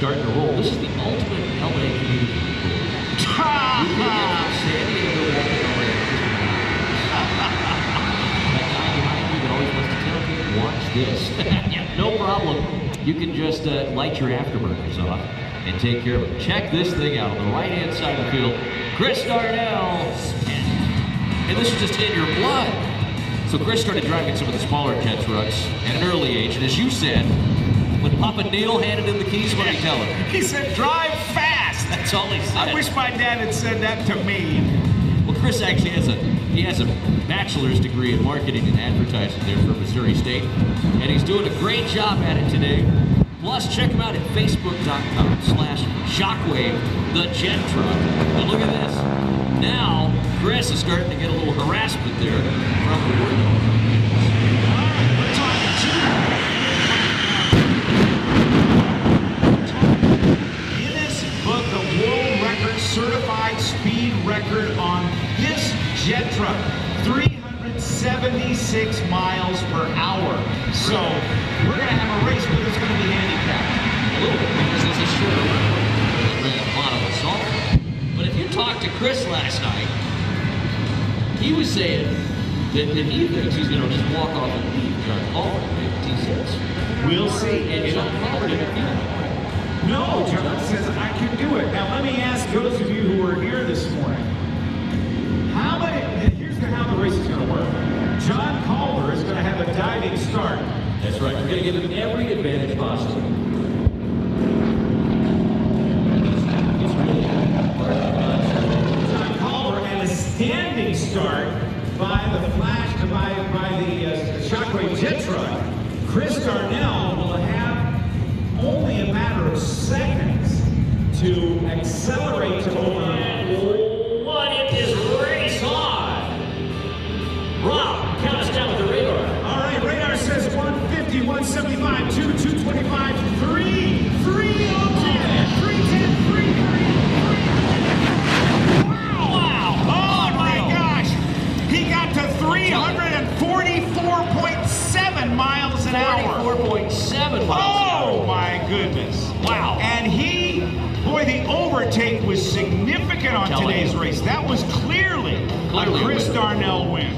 starting to roll. This is the ultimate LA community report. You can get from San Diego back to LA. That guy behind you that always wants to tailgate, watch this. Yeah, no problem. You can just light your afterburners off and take care of it. Check this thing out on the right-hand side of the field. Chris Darnell. And this is just in your blood. So Chris started driving some of the smaller jet trucks at an early age, and as you said, when Papa Neil handed him the keys, what did he tell him? He said, drive fast. That's all he said. I wish my dad had said that to me. Well, Chris actually has a bachelor's degree in marketing and advertising there from Missouri State, and he's doing a great job at it today. Plus, check him out at facebook.com/Shockwave, the jet truck. Now look at this. Now, Chris is starting to get a little harassment there from the window. We're talking Guinness Book of World Records certified speed record on this jet truck, 376 miles per hour. So we're going to have a race, but it's going to be handicapped. A little bit, because this is shorter record. They ran a lot of assault. But if you talked to Chris last night, he was saying that he thinks he's going to just walk off and leave John Culver at 56. We'll see. And John Culver didn't feel that way. No, John says I can do it. Now let me ask those of you who were here this morning, here's how the race is going to work. John Culver is going to have a diving start. That's right. We're going to give him every advantage possible. John Culver and a standing start by the Shockwave jet truck. Chris Darnell will have only a matter of seconds to accelerate to over. What is race on? Rob, count us down with the radar. All right, radar says 150, 175, 2, 225, 3, 302, 310, 330. Wow! Oh my gosh! He got to 344.7 miles an hour. 44.7 miles. Oh my goodness! Wow! And the overtake was significant on today's race. That was clearly a Chris Darnell win.